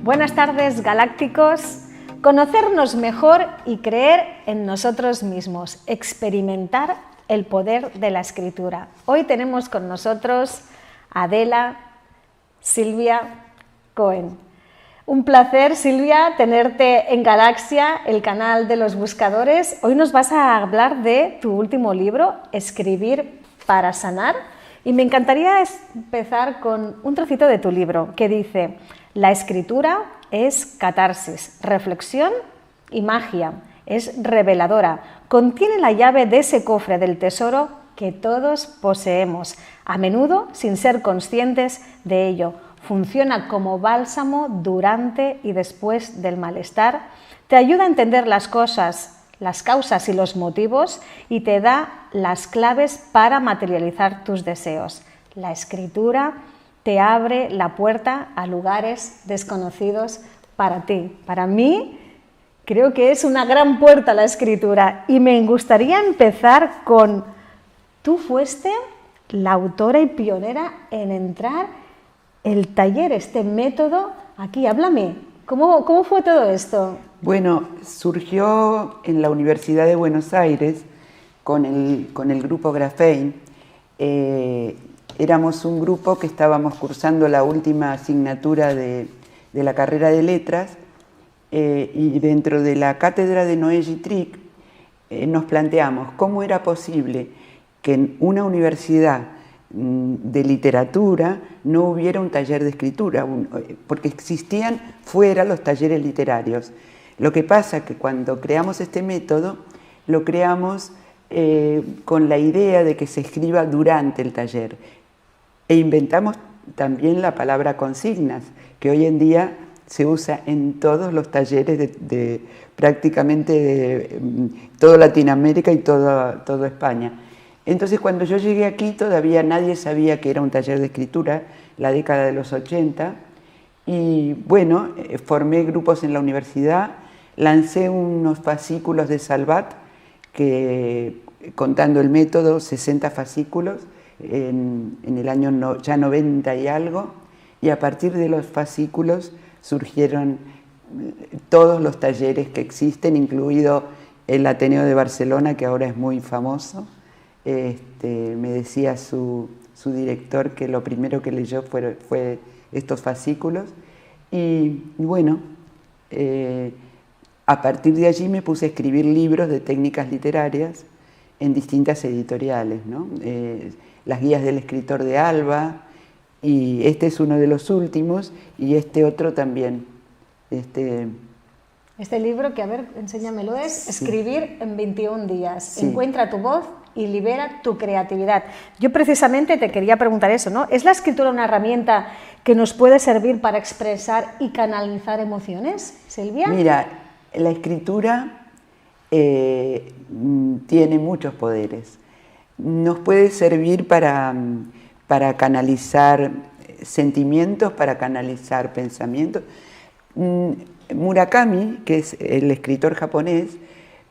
Buenas tardes, galácticos. Conocernos mejor y creer en nosotros mismos. Experimentar el poder de la escritura. Hoy tenemos con nosotros a Adela Silvia Cohen. Un placer, Silvia, tenerte en Galaxia, el canal de los buscadores. Hoy nos vas a hablar de tu último libro, Escribir para sanar. Y me encantaría empezar con un trocito de tu libro que dice: la escritura es catarsis, reflexión y magia, es reveladora, contiene la llave de ese cofre del tesoro que todos poseemos, a menudo sin ser conscientes de ello. Funciona como bálsamo durante y después del malestar, te ayuda a entender las cosas, las causas y los motivos y te da las claves para materializar tus deseos. La escritura te abre la puerta a lugares desconocidos para ti. Para mí, creo que es una gran puerta la escritura y me gustaría empezar con: tú fuiste la autora y pionera en entrar el taller, este método aquí. Háblame, ¿cómo fue todo esto? Bueno, surgió en la Universidad de Buenos Aires con el grupo Graphein. Éramos un grupo que estábamos cursando la última asignatura de la carrera de letras y dentro de la cátedra de Noé Gittrick nos planteamos cómo era posible que en una universidad de literatura no hubiera un taller de escritura, porque existían fuera los talleres literarios. Lo que pasa es que cuando creamos este método, lo creamos con la idea de que se escriba durante el taller. E inventamos también la palabra consignas, que hoy en día se usa en todos los talleres de prácticamente de toda Latinoamérica y toda España. Entonces, cuando yo llegué aquí, todavía nadie sabía que era un taller de escritura, la década de los 80, y bueno, formé grupos en la universidad, lancé unos fascículos de Salvat, que contando el método, 60 fascículos, en el año ya 90 y algo, y a partir de los fascículos surgieron todos los talleres que existen, incluido el Ateneo de Barcelona, que ahora es muy famoso. Me decía su director que lo primero que leyó fue estos fascículos, y bueno, a partir de allí me puse a escribir libros de técnicas literarias en distintas editoriales, ¿no? Las guías del escritor de Alba, y este es uno de los últimos, y este otro también. Este libro, que a ver, enséñamelo, es Escribir en 21 días. Sí. Encuentra tu voz y libera tu creatividad. Yo precisamente te quería preguntar eso, ¿no? ¿Es la escritura una herramienta que nos puede servir para expresar y canalizar emociones, Silvia? Mira, la escritura tiene muchos poderes. Nos puede servir para canalizar sentimientos, para canalizar pensamientos. Murakami, que es el escritor japonés,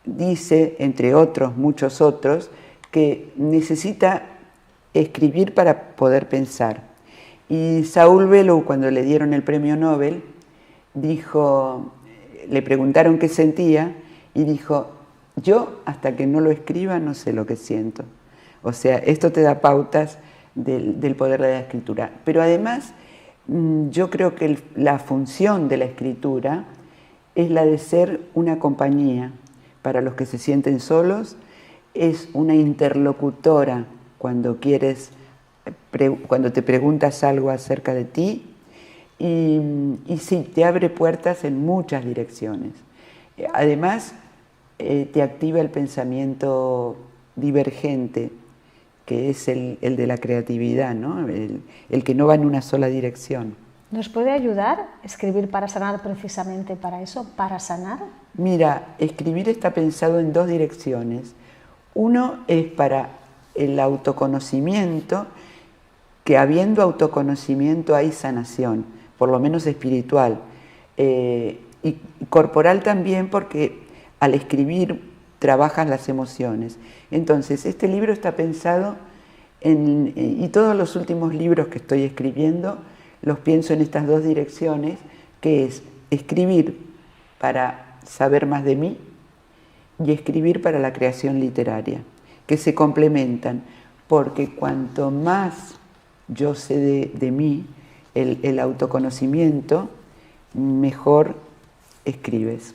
dice, entre otros, muchos otros, que necesita escribir para poder pensar. Y Saul Bellow, cuando le dieron el premio Nobel, dijo, le preguntaron qué sentía y dijo: yo hasta que no lo escriba no sé lo que siento. O sea, esto te da pautas del poder de la escritura. Pero además, yo creo que la función de la escritura es la de ser una compañía para los que se sienten solos, es una interlocutora cuando te preguntas algo acerca de ti, y sí, te abre puertas en muchas direcciones. Además, te activa el pensamiento divergente, que es el de la creatividad, ¿no? El que no va en una sola dirección. ¿Nos puede ayudar escribir para sanar precisamente para eso, para sanar? Mira, escribir está pensado en dos direcciones. Uno es para el autoconocimiento, que habiendo autoconocimiento hay sanación, por lo menos espiritual, y corporal también, porque al escribir trabajas las emociones. Entonces, este libro está pensado y todos los últimos libros que estoy escribiendo los pienso en estas dos direcciones, que es escribir para saber más de mí y escribir para la creación literaria, que se complementan, porque cuanto más yo sé de mí, el autoconocimiento, mejor escribes.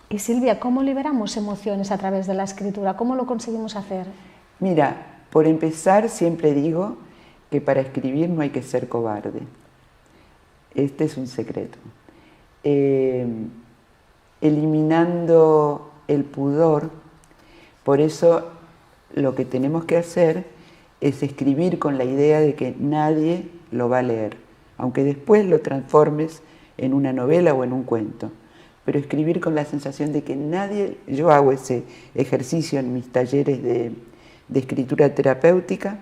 Y Silvia, ¿cómo liberamos emociones a través de la escritura? ¿Cómo lo conseguimos hacer? Mira, por empezar siempre digo que para escribir no hay que ser cobarde. Este es un secreto. Eliminando el pudor, por eso lo que tenemos que hacer es escribir con la idea de que nadie lo va a leer, aunque después lo transformes en una novela o en un cuento, pero escribir con la sensación de que nadie, yo hago ese ejercicio en mis talleres de escritura terapéutica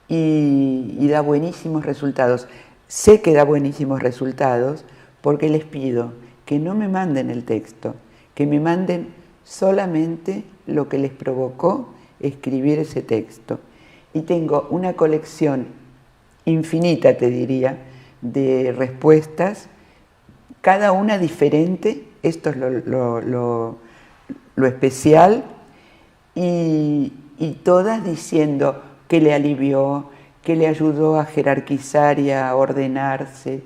y da buenísimos resultados. Sé que da buenísimos resultados porque les pido que no me manden el texto, que me manden solamente lo que les provocó escribir ese texto. Y tengo una colección infinita, te diría, de respuestas, cada una diferente, esto es lo especial, y todas diciendo que le alivió, que le ayudó a jerarquizar y a ordenarse,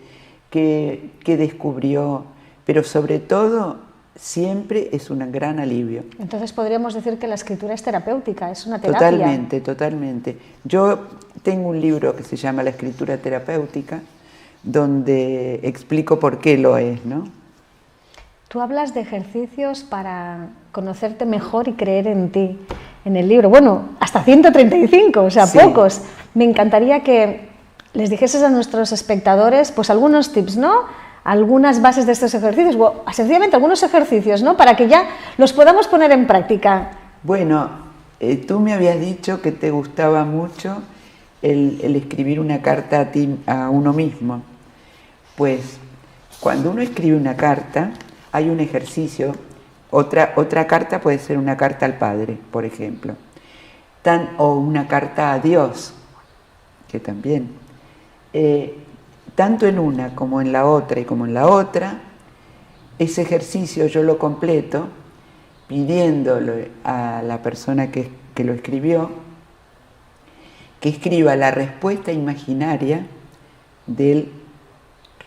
que descubrió, pero sobre todo siempre es un gran alivio. Entonces podríamos decir que la escritura es terapéutica, es una terapia. Totalmente, totalmente. Yo tengo un libro que se llama La escritura terapéutica, donde explico por qué lo es, ¿no? Tú hablas de ejercicios para conocerte mejor y creer en ti en el libro. Bueno, hasta 135, o sea, sí. Pocos. Me encantaría que les dijeses a nuestros espectadores pues algunos tips, ¿no? Algunas bases de estos ejercicios, o sencillamente algunos ejercicios, ¿no? Para que ya los podamos poner en práctica. Bueno, tú me habías dicho que te gustaba mucho el escribir una carta a uno mismo. Pues cuando uno escribe una carta, hay un ejercicio, otra carta puede ser una carta al Padre, por ejemplo, o una carta a Dios, que también. Tanto en una como en la otra y como en la otra, ese ejercicio yo lo completo pidiéndole a la persona que lo escribió que escriba la respuesta imaginaria del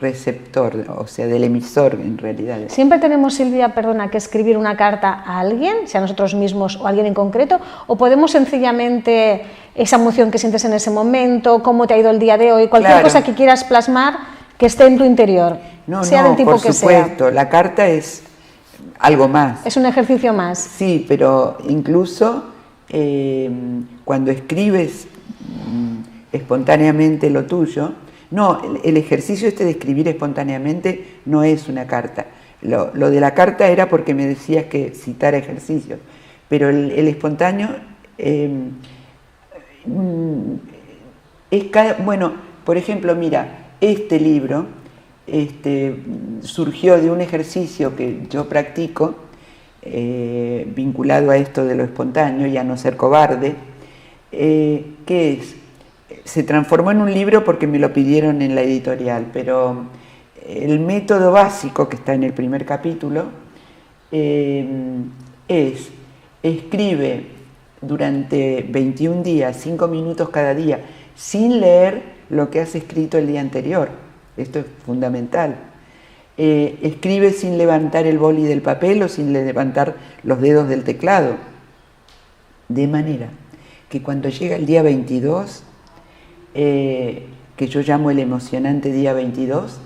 receptor, o sea, del emisor en realidad. ¿Siempre tenemos, Silvia, perdona, que escribir una carta a alguien, sea nosotros mismos o a alguien en concreto, o podemos sencillamente esa emoción que sientes en ese momento, cómo te ha ido el día de hoy, cualquier cosa que quieras plasmar que esté en tu interior, sea del tipo que sea? Por supuesto, la carta es algo más. Es un ejercicio más. Sí, pero incluso cuando escribes espontáneamente lo tuyo, no, el ejercicio este de escribir espontáneamente no es una carta. Lo de la carta era porque me decías que citara ejercicios, pero el espontáneo bueno, por ejemplo, mira, este libro surgió de un ejercicio que yo practico, vinculado a esto de lo espontáneo y a no ser cobarde, que se transformó en un libro porque me lo pidieron en la editorial, pero el método básico que está en el primer capítulo es: escribe durante 21 días, 5 minutos cada día, sin leer lo que has escrito el día anterior. Esto es fundamental. Escribe sin levantar el boli del papel o sin levantar los dedos del teclado, de manera que cuando llega el día 22, que yo llamo el emocionante día 22,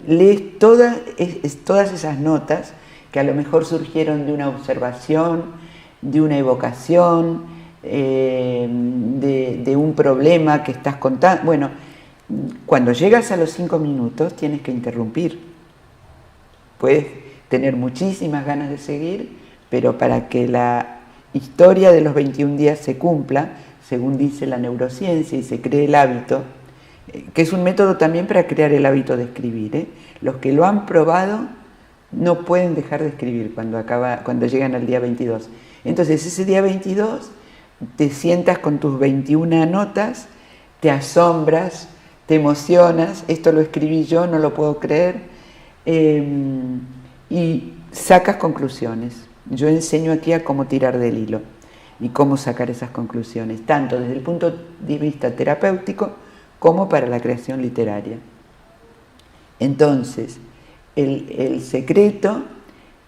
lees todas esas notas que a lo mejor surgieron de una observación, de una evocación, de un problema que estás contando. Bueno, cuando llegas a los 5 minutos tienes que interrumpir. Puedes tener muchísimas ganas de seguir, pero para que la historia de los 21 días se cumpla, según dice la neurociencia, y se cree el hábito, que es un método también para crear el hábito de escribir, Los que lo han probado no pueden dejar de escribir cuando llegan al día 22. Entonces, ese día 22 te sientas con tus 21 notas, te asombras, te emocionas, esto lo escribí yo, no lo puedo creer, y sacas conclusiones. Yo enseño aquí a cómo tirar del hilo y cómo sacar esas conclusiones, tanto desde el punto de vista terapéutico como para la creación literaria. Entonces, el secreto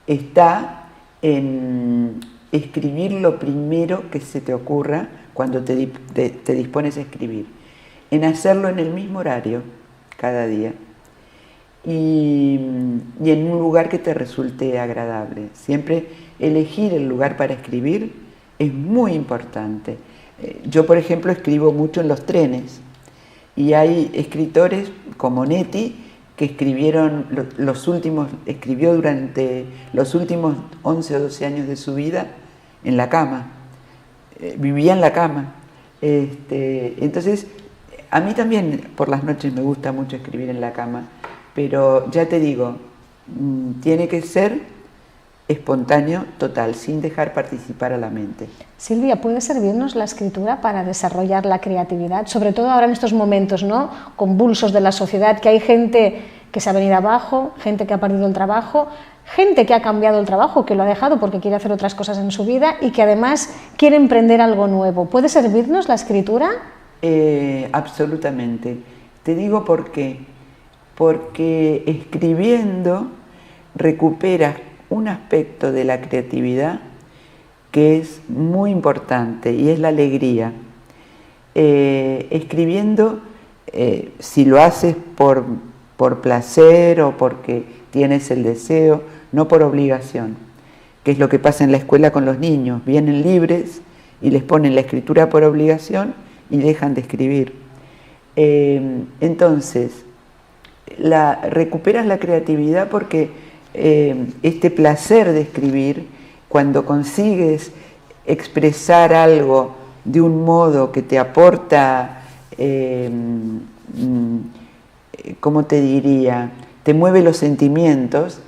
está en escribir lo primero que se te ocurra cuando te dispones a escribir, en hacerlo en el mismo horario cada día y en un lugar que te resulte agradable. Siempre elegir el lugar para escribir es muy importante. Yo, por ejemplo, escribo mucho en los trenes y hay escritores como Netti que escribió durante los últimos 11 o 12 años de su vida en la cama, vivía en la cama. Entonces, a mí también por las noches me gusta mucho escribir en la cama, pero ya te digo, tiene que ser espontáneo, total, sin dejar participar a la mente. Silvia, ¿puede servirnos la escritura para desarrollar la creatividad? Sobre todo ahora en estos momentos, ¿no?, convulsos de la sociedad, que hay gente que se ha venido abajo, gente que ha perdido el trabajo, gente que ha cambiado el trabajo, que lo ha dejado porque quiere hacer otras cosas en su vida y que además quiere emprender algo nuevo. ¿Puede servirnos la escritura? Absolutamente. Te digo por qué. Porque escribiendo recuperas un aspecto de la creatividad que es muy importante y es la alegría. Escribiendo, si lo haces por placer o porque tienes el deseo, no por obligación, que es lo que pasa en la escuela con los niños. Vienen libres y les ponen la escritura por obligación y dejan de escribir. Entonces, recuperas la creatividad porque este placer de escribir, cuando consigues expresar algo de un modo que te aporta, ¿cómo te diría?, te mueve los sentimientos,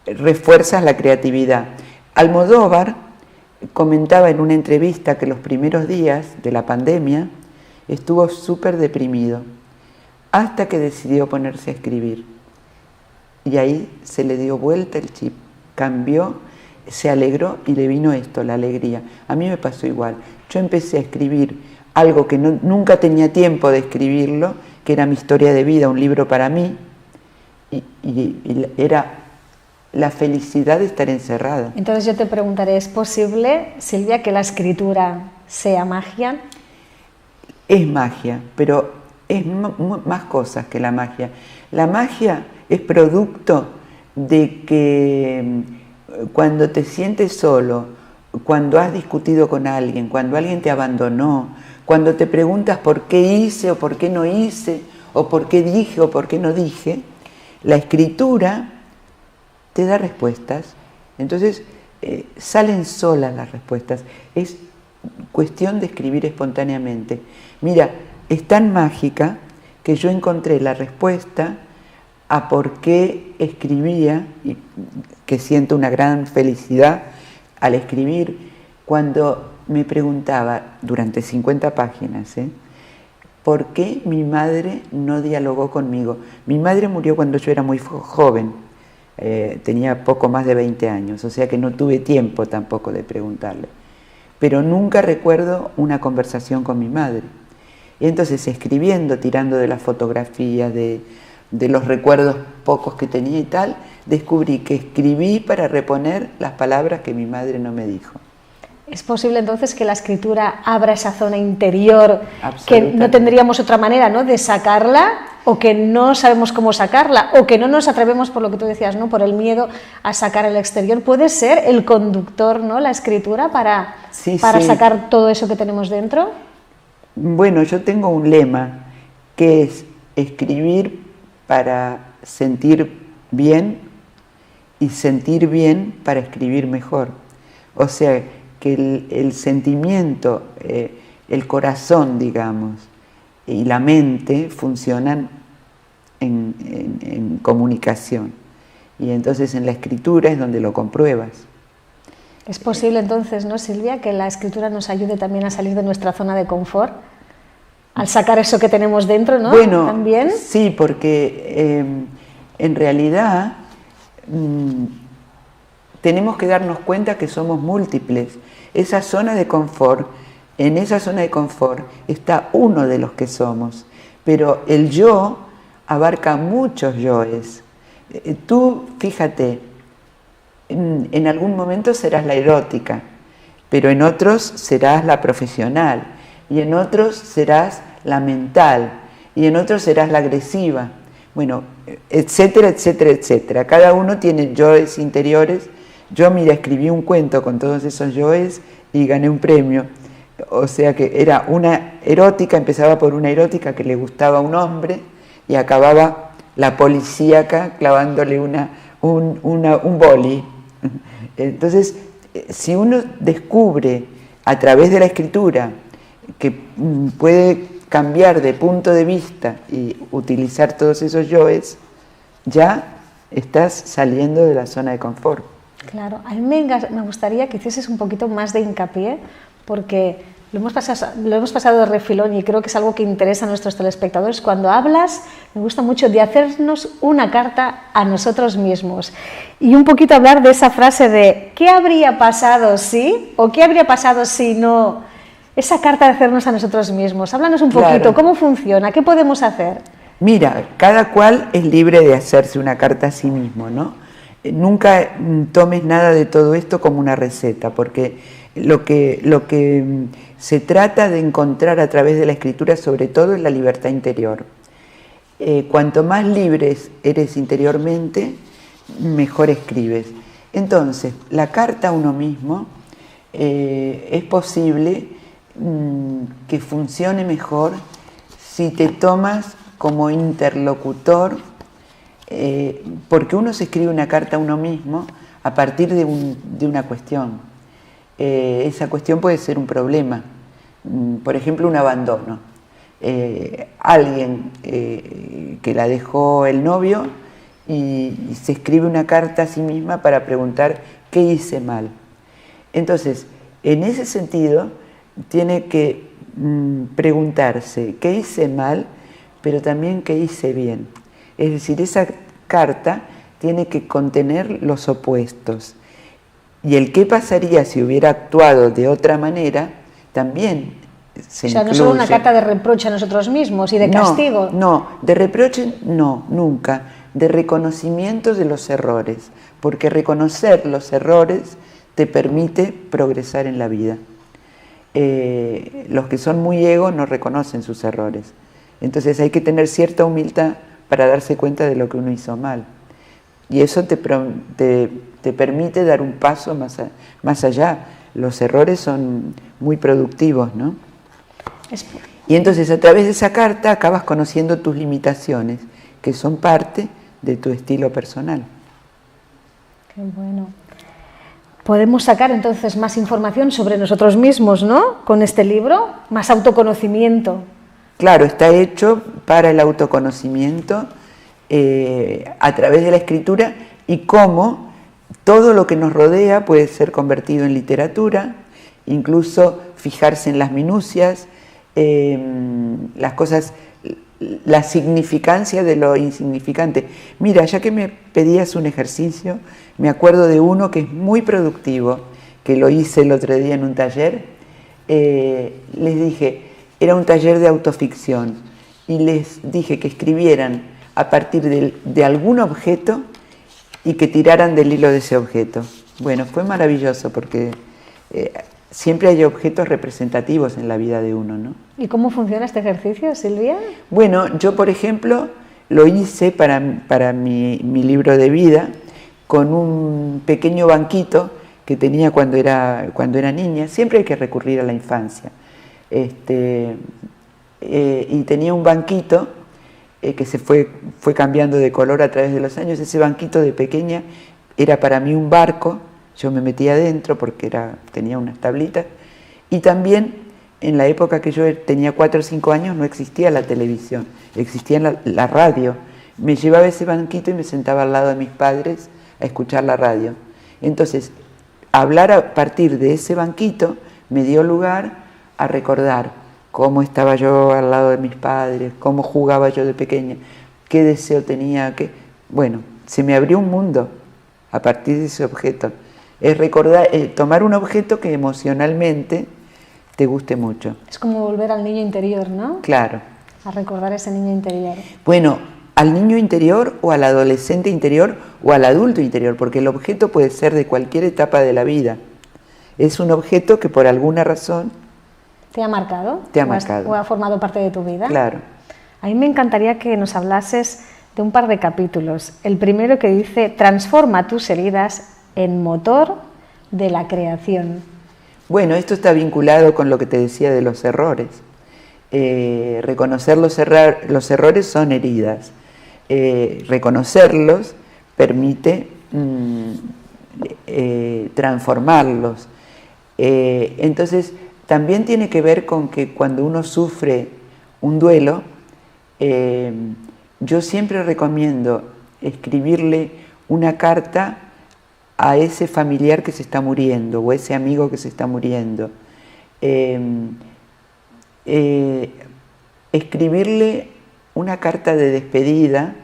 refuerzas la creatividad. Almodóvar comentaba en una entrevista que los primeros días de la pandemia estuvo súper deprimido, hasta que decidió ponerse a escribir. Y ahí se le dio vuelta el chip, cambió, se alegró y le vino esto, la alegría. A mí me pasó igual. Yo empecé a escribir algo que nunca tenía tiempo de escribirlo, que era mi historia de vida, un libro para mí, y era la felicidad de estar encerrada. Entonces yo te preguntaré, ¿es posible, Silvia, que la escritura sea magia? Es magia, pero es más cosas que la magia. La magia es producto de que cuando te sientes solo, cuando has discutido con alguien, cuando alguien te abandonó, cuando te preguntas por qué hice o por qué no hice, o por qué dije o por qué no dije, la escritura te da respuestas. Entonces salen solas las respuestas. Es cuestión de escribir espontáneamente. Mira, es tan mágica que yo encontré la respuesta a por qué escribía, y que siento una gran felicidad al escribir, cuando me preguntaba durante 50 páginas, ¿por qué mi madre no dialogó conmigo? Mi madre murió cuando yo era muy joven, tenía poco más de 20 años, o sea que no tuve tiempo tampoco de preguntarle. Pero nunca recuerdo una conversación con mi madre. Y entonces, escribiendo, tirando de las fotografías, de los recuerdos pocos que tenía y tal, descubrí que escribí para reponer las palabras que mi madre no me dijo. ¿Es posible entonces que la escritura abra esa zona interior que no tendríamos otra manera, ¿no?, de sacarla, o que no sabemos cómo sacarla, o que no nos atrevemos, por lo que tú decías, ¿no?, por el miedo a sacar al exterior? ¿Puede ser el conductor, ¿no?, la escritura para sacar todo eso que tenemos dentro? Bueno, yo tengo un lema que es escribir para sentir bien y sentir bien para escribir mejor. O sea, que el sentimiento, el corazón, digamos, y la mente funcionan en comunicación. Y entonces en la escritura es donde lo compruebas. ¿Es posible entonces, no, Silvia, que la escritura nos ayude también a salir de nuestra zona de confort? al sacar eso que tenemos dentro, ¿no? Bueno, también. Sí, porque en realidad tenemos que darnos cuenta que somos múltiples. Esa zona de confort, en esa zona de confort está uno de los que somos, pero el yo abarca muchos yoes. Tú, fíjate, en algún momento serás la erótica, pero en otros serás la profesional, y en otros serás la mental, y en otros serás la agresiva, bueno, etcétera, etcétera, etcétera. Cada uno tiene yoes interiores. Yo, mira, escribí un cuento con todos esos yoes y gané un premio. O sea que era una erótica, empezaba por una erótica que le gustaba a un hombre y acababa la policíaca clavándole un boli. Entonces, si uno descubre a través de la escritura que puede cambiar de punto de vista y utilizar todos esos yoes, ya estás saliendo de la zona de confort. Claro, a mí me gustaría que hicieses un poquito más de hincapié, porque lo hemos pasado de refilón y creo que es algo que interesa a nuestros telespectadores. Cuando hablas, me gusta mucho de hacernos una carta a nosotros mismos y un poquito hablar de esa frase de ¿qué habría pasado si? ¿O qué habría pasado si no? Esa carta de hacernos a nosotros mismos. Háblanos un poquito, Claro. ¿cómo funciona? ¿Qué podemos hacer? Mira, cada cual es libre de hacerse una carta a sí mismo, ¿no? Nunca tomes nada de todo esto como una receta, porque lo que se trata de encontrar a través de la escritura, sobre todo, es la libertad interior. Cuanto más libres eres interiormente, mejor escribes. Entonces, la carta a uno mismo es posible que funcione mejor si te tomas como interlocutor, porque uno se escribe una carta a uno mismo a partir de una cuestión. Esa cuestión puede ser un problema, por ejemplo, un abandono. Alguien que la dejó el novio y se escribe una carta a sí misma para preguntar qué hice mal. Entonces, en ese sentido, tiene que preguntarse qué hice mal, pero también qué hice bien. Es decir, esa carta tiene que contener los opuestos. Y el qué pasaría si hubiera actuado de otra manera también se incluye. No solo una carta de reproche a nosotros mismos y de castigo. No, de reproche no, nunca. De reconocimiento de los errores, porque reconocer los errores te permite progresar en la vida. Los que son muy ego no reconocen sus errores. Entonces hay que tener cierta humildad para darse cuenta de lo que uno hizo mal. Y eso te permite dar un paso más allá. Los errores son muy productivos, ¿no? Y entonces a través de esa carta acabas conociendo tus limitaciones, que son parte de tu estilo personal. Qué bueno. Podemos sacar entonces más información sobre nosotros mismos, ¿no? Con este libro, más autoconocimiento. Claro, está hecho para el autoconocimiento a través de la escritura y cómo todo lo que nos rodea puede ser convertido en literatura, incluso fijarse en las minucias, las cosas, la significancia de lo insignificante. Mira, ya que me pedías un ejercicio, me acuerdo de uno que es muy productivo, que lo hice el otro día en un taller. Les dije, era un taller de autoficción, y les dije que escribieran a partir de algún objeto y que tiraran del hilo de ese objeto. Bueno, fue maravilloso porque siempre hay objetos representativos en la vida de uno, ¿no? ¿Y cómo funciona este ejercicio, Silvia? Bueno, yo, por ejemplo, lo hice para mi libro de vida con un pequeño banquito que tenía cuando era niña. Siempre hay que recurrir a la infancia. Y tenía un banquito que se fue cambiando de color a través de los años. Ese banquito de pequeña era para mí un barco. Yo me metía adentro porque tenía unas tablitas. Y también en la época que yo tenía 4 o 5 años no existía la televisión, existía la radio. Me llevaba ese banquito y me sentaba al lado de mis padres a escuchar la radio. Entonces, hablar a partir de ese banquito me dio lugar a recordar cómo estaba yo al lado de mis padres, cómo jugaba yo de pequeña, qué deseo tenía, bueno, se me abrió un mundo a partir de ese objeto. Es recordar, tomar un objeto que emocionalmente te guste mucho. Es como volver al niño interior, ¿no? Claro. A recordar ese niño interior. Bueno, al niño interior o al adolescente interior o al adulto interior, porque el objeto puede ser de cualquier etapa de la vida. Es un objeto que por alguna razón... ¿Te ha marcado? Te ha marcado. ¿O ha formado parte de tu vida? Claro. A mí me encantaría que nos hablases de un par de capítulos. El primero que dice, transforma tus heridas en motor de la creación. Bueno, esto está vinculado con lo que te decía de los errores. Reconocer los errores son heridas. Reconocerlos permite transformarlos. Entonces, también tiene que ver con que cuando uno sufre un duelo, yo siempre recomiendo escribirle una carta a ese familiar que se está muriendo o ese amigo que se está muriendo. Escribirle una carta de despedida,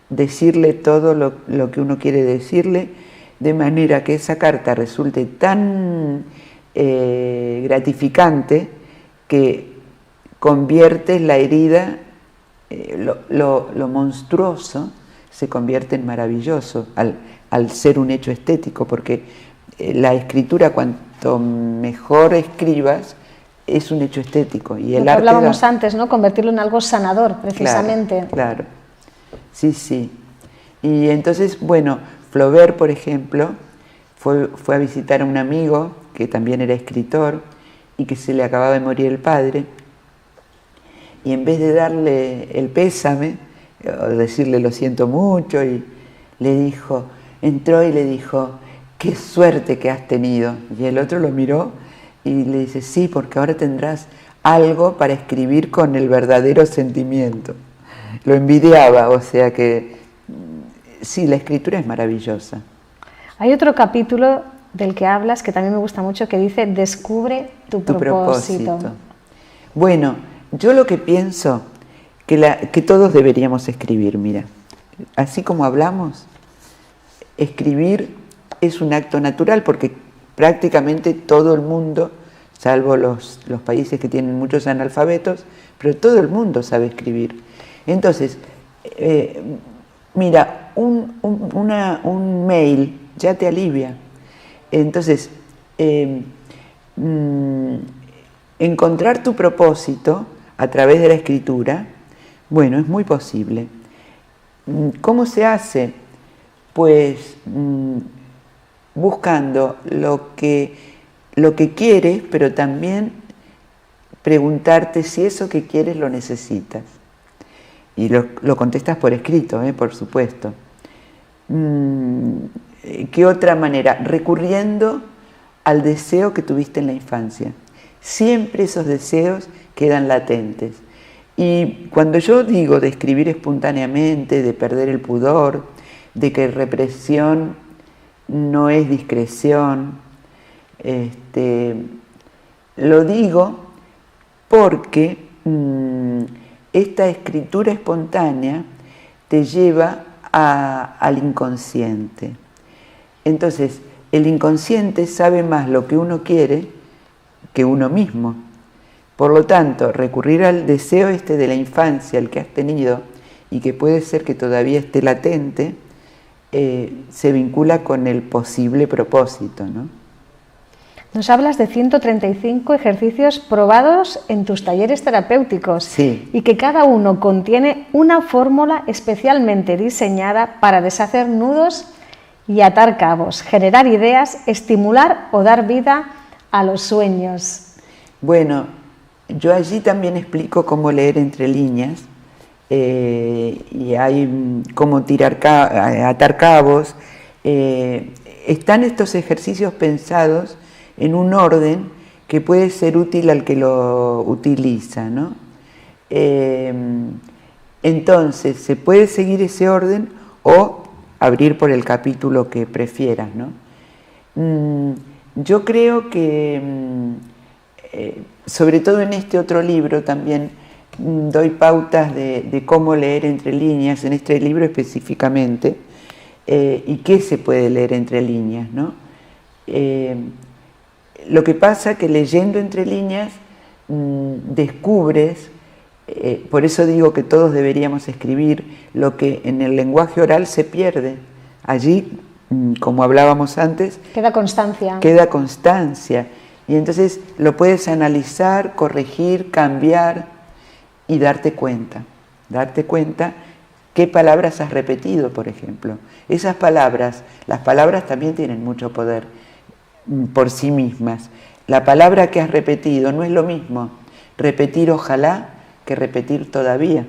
decirle todo lo que uno quiere decirle, de manera que esa carta resulte tan gratificante que convierte la herida, lo monstruoso se convierte en maravilloso al ser un hecho estético, porque la escritura, cuanto mejor escribas, es un hecho estético. Y el arte hablábamos antes, ¿no? Convertirlo en algo sanador, precisamente. Claro. Sí, sí. Y entonces, bueno, Flaubert, por ejemplo, fue a visitar a un amigo que también era escritor y que se le acababa de morir el padre, y en vez de darle el pésame o decirle lo siento mucho, y entró y le dijo, qué suerte que has tenido. Y el otro lo miró y le dice, sí, porque ahora tendrás algo para escribir con el verdadero sentimiento. Lo envidiaba, o sea que sí, la escritura es maravillosa. Hay otro capítulo del que hablas que también me gusta mucho, que dice, descubre tu propósito. Bueno, yo lo que pienso, que todos deberíamos escribir, mira, así como hablamos, escribir es un acto natural, porque prácticamente todo el mundo, salvo los países que tienen muchos analfabetos, pero todo el mundo sabe escribir. Entonces, mira, un mail ya te alivia. Entonces, encontrar tu propósito a través de la escritura, bueno, es muy posible. ¿Cómo se hace? Pues buscando lo que quieres, pero también preguntarte si eso que quieres lo necesitas. Y lo contestas por escrito, por supuesto. ¿Qué otra manera? Recurriendo al deseo que tuviste en la infancia. Siempre esos deseos quedan latentes. Y cuando yo digo de escribir espontáneamente, de perder el pudor, de que represión no es discreción, lo digo porque esta escritura espontánea te lleva al inconsciente. Entonces, el inconsciente sabe más lo que uno quiere que uno mismo. Por lo tanto, recurrir al deseo de la infancia, el que has tenido, y que puede ser que todavía esté latente, se vincula con el posible propósito, ¿no? Nos hablas de 135 ejercicios probados en tus talleres terapéuticos, sí, y que cada uno contiene una fórmula especialmente diseñada para deshacer nudos y atar cabos, generar ideas, estimular o dar vida a los sueños. Bueno, yo allí también explico cómo leer entre líneas, y hay cómo atar cabos. Están estos ejercicios pensados en un orden que puede ser útil al que lo utiliza, ¿no? Entonces, se puede seguir ese orden o abrir por el capítulo que prefieras, ¿no? Yo creo que sobre todo en este otro libro también doy pautas de cómo leer entre líneas, en este libro específicamente, y qué se puede leer entre líneas, ¿no? Lo que pasa que leyendo entre líneas descubres, por eso digo que todos deberíamos escribir, lo que en el lenguaje oral se pierde. Allí, como hablábamos antes, queda constancia. Queda constancia. Y entonces lo puedes analizar, corregir, cambiar y darte cuenta qué palabras has repetido, por ejemplo. Esas palabras, las palabras también tienen mucho poder por sí mismas. La palabra que has repetido no es lo mismo repetir ojalá que repetir todavía,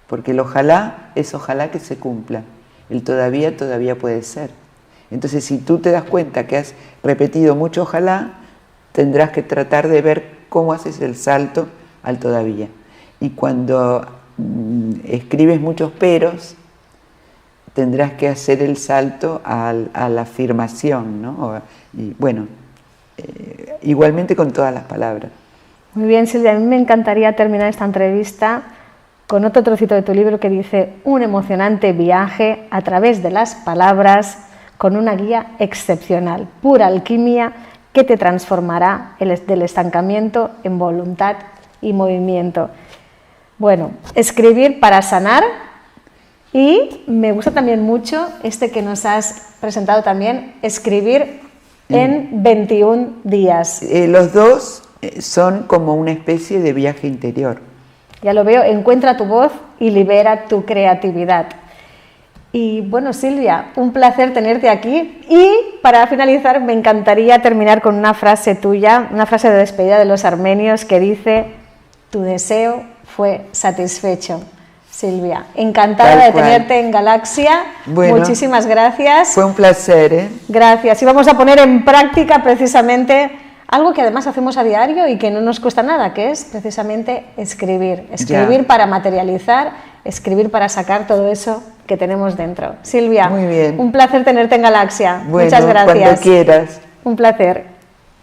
porque el ojalá es ojalá que se cumpla, el todavía puede ser. Entonces, si tú te das cuenta que has repetido mucho ojalá, tendrás que tratar de ver cómo haces el salto al todavía. Y cuando escribes muchos peros, tendrás que hacer el salto a la afirmación, ¿no? Y bueno, igualmente con todas las palabras. Muy bien, Silvia, a mí me encantaría terminar esta entrevista con otro trocito de tu libro que dice: un emocionante viaje a través de las palabras con una guía excepcional, pura alquimia que te transformará del estancamiento en voluntad y movimiento. Bueno, escribir para sanar, y me gusta también mucho este que nos has presentado también, escribir en 21 días. Los dos son como una especie de viaje interior. Ya lo veo, encuentra tu voz y libera tu creatividad. Y bueno, Silvia, un placer tenerte aquí, y para finalizar me encantaría terminar con una frase tuya, una frase de despedida de los armenios que dice: tu deseo fue satisfecho. Silvia, encantada de tenerte en Galaxia. Bueno, muchísimas gracias. Fue un placer, ¿eh? Gracias. Y vamos a poner en práctica precisamente algo que además hacemos a diario y que no nos cuesta nada, que es precisamente escribir. Escribir para materializar, escribir para sacar todo eso que tenemos dentro. Silvia, muy bien, un placer tenerte en Galaxia. Bueno, muchas gracias. Cuando quieras. Un placer.